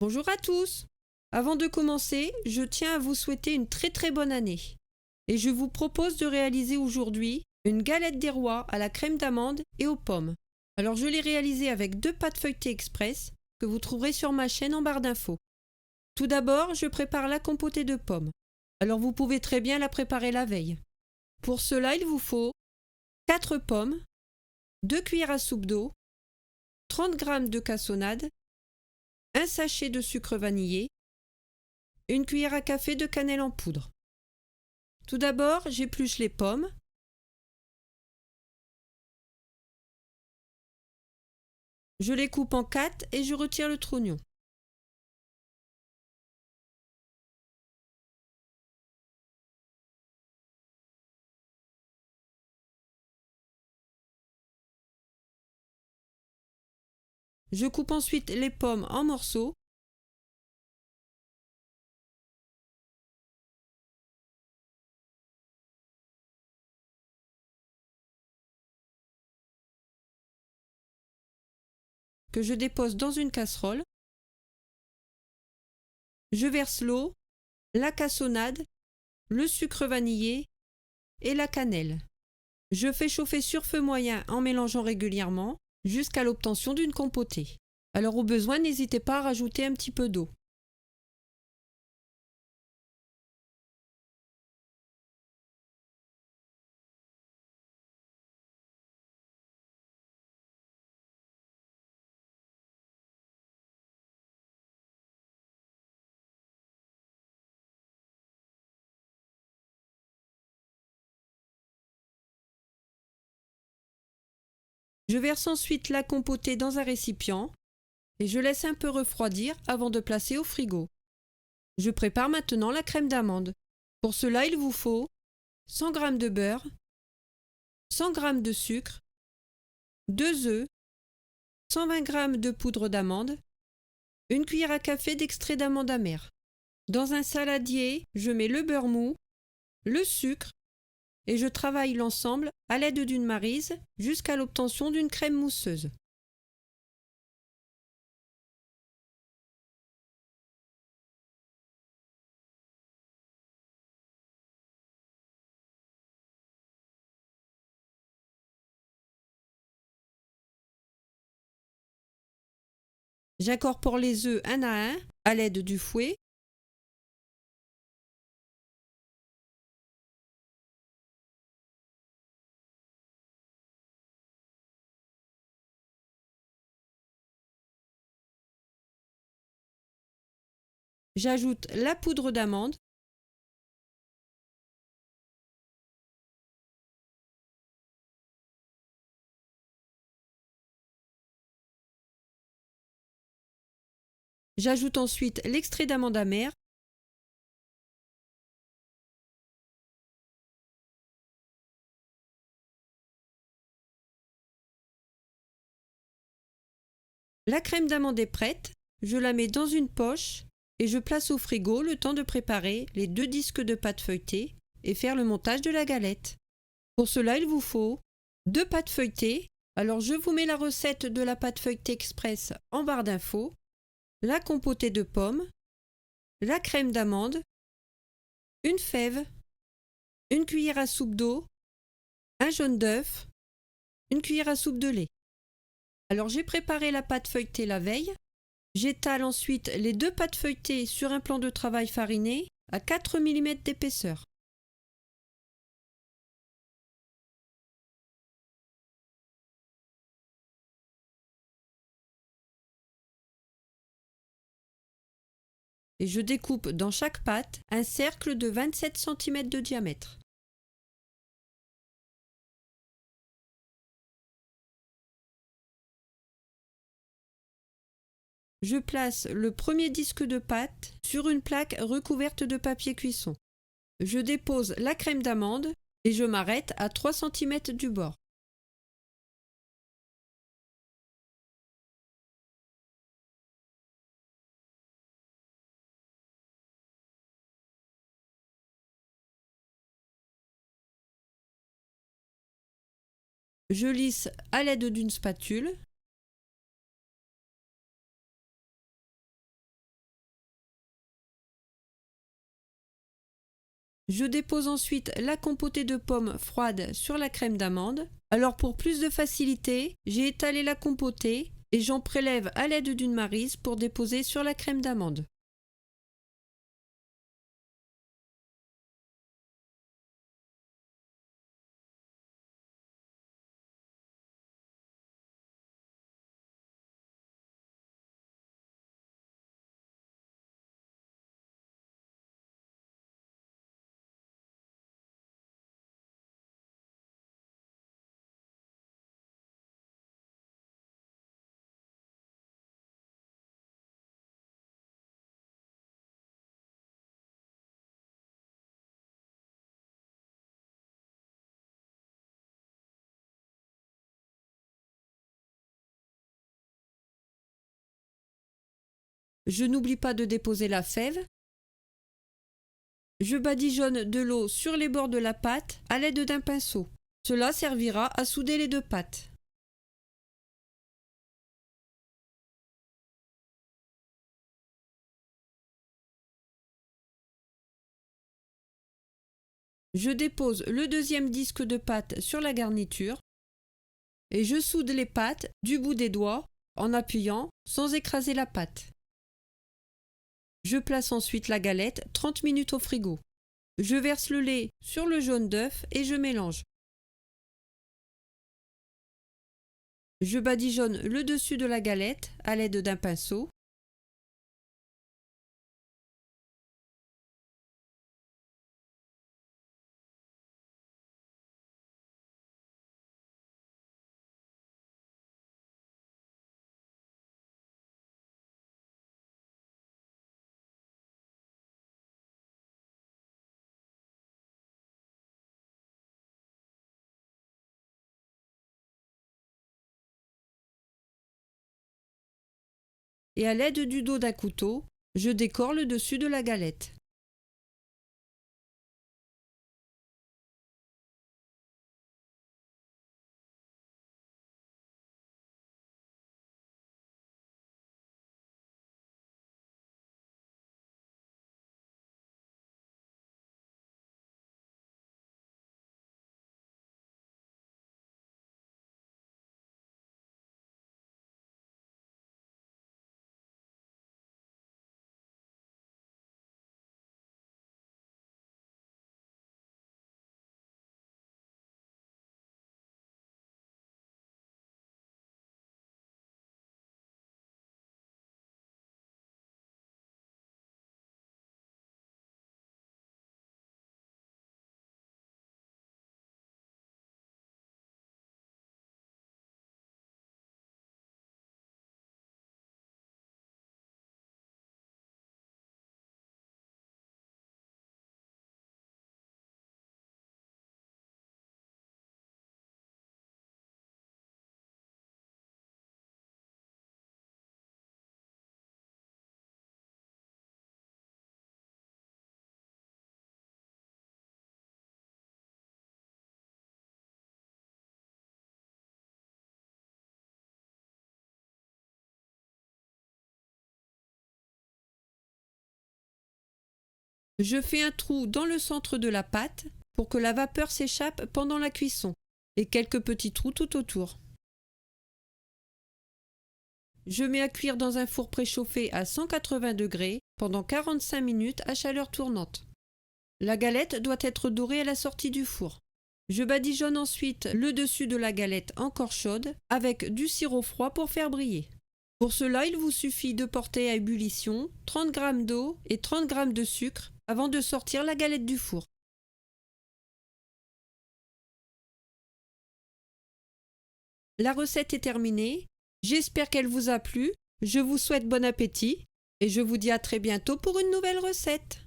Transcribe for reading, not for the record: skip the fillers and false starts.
Bonjour à tous! Avant de commencer, je tiens à vous souhaiter une très bonne année. Et je vous propose de réaliser aujourd'hui une galette des rois à la crème d'amande et aux pommes. Alors je l'ai réalisée avec 2 pâtes feuilletées express que vous trouverez sur ma chaîne en barre d'infos. Tout d'abord, je prépare la compotée de pommes. Alors vous pouvez très bien la préparer la veille. Pour cela, il vous faut 4 pommes, 2 cuillères à soupe d'eau, 30 g de cassonade, un sachet de sucre vanillé, une cuillère à café de cannelle en poudre. Tout d'abord, j'épluche les pommes. Je les coupe en 4 et je retire le trognon. Je coupe ensuite les pommes en morceaux. Que je dépose dans une casserole. Je verse l'eau, la cassonade, le sucre vanillé et la cannelle. Je fais chauffer sur feu moyen en mélangeant régulièrement jusqu'à l'obtention d'une compotée. Alors au besoin, n'hésitez pas à rajouter un petit peu d'eau. Je verse ensuite la compotée dans un récipient et je laisse un peu refroidir avant de placer au frigo. Je prépare maintenant la crème d'amande. Pour cela, il vous faut 100 g de beurre, 100 g de sucre, 2 œufs, 120 g de poudre d'amande, une cuillère à café d'extrait d'amande amère. Dans un saladier, je mets le beurre mou, le sucre et je travaille l'ensemble à l'aide d'une maryse jusqu'à l'obtention d'une crème mousseuse. J'incorpore les œufs un à un à l'aide du fouet. J'ajoute la poudre d'amande. J'ajoute ensuite l'extrait d'amande amère. La crème d'amande est prête. Je la mets dans une poche et je place au frigo le temps de préparer les 2 disques de pâte feuilletée et faire le montage de la galette. Pour cela, il vous faut 2 pâtes feuilletées. Alors je vous mets la recette de la pâte feuilletée express en barre d'infos, la compotée de pommes, la crème d'amande, une fève, une cuillère à soupe d'eau, un jaune d'œuf, une cuillère à soupe de lait. Alors j'ai préparé la pâte feuilletée la veille. J'étale ensuite les 2 pâtes feuilletées sur un plan de travail fariné à 4 mm d'épaisseur. Et je découpe dans chaque pâte un cercle de 27 cm de diamètre. Je place le premier disque de pâte sur une plaque recouverte de papier cuisson. Je dépose la crème d'amande et je m'arrête à 3 cm du bord. Je lisse à l'aide d'une spatule. Je dépose ensuite la compotée de pommes froide sur la crème d'amande. Alors pour plus de facilité, j'ai étalé la compotée et j'en prélève à l'aide d'une maryse pour déposer sur la crème d'amande. Je n'oublie pas de déposer la fève. Je badigeonne de l'eau sur les bords de la pâte à l'aide d'un pinceau. Cela servira à souder les deux pâtes. Je dépose le deuxième disque de pâte sur la garniture et je soude les pâtes du bout des doigts en appuyant sans écraser la pâte. Je place ensuite la galette 30 minutes au frigo. Je verse le lait sur le jaune d'œuf et je mélange. Je badigeonne le dessus de la galette à l'aide d'un pinceau. Et à l'aide du dos d'un couteau, je décore le dessus de la galette. Je fais un trou dans le centre de la pâte pour que la vapeur s'échappe pendant la cuisson et quelques petits trous tout autour. Je mets à cuire dans un four préchauffé à 180 degrés pendant 45 minutes à chaleur tournante. La galette doit être dorée à la sortie du four. Je badigeonne ensuite le dessus de la galette encore chaude avec du sirop froid pour faire briller. Pour cela, il vous suffit de porter à ébullition 30 g d'eau et 30 g de sucre avant de sortir la galette du four. La recette est terminée. J'espère qu'elle vous a plu. Je vous souhaite bon appétit et je vous dis à très bientôt pour une nouvelle recette.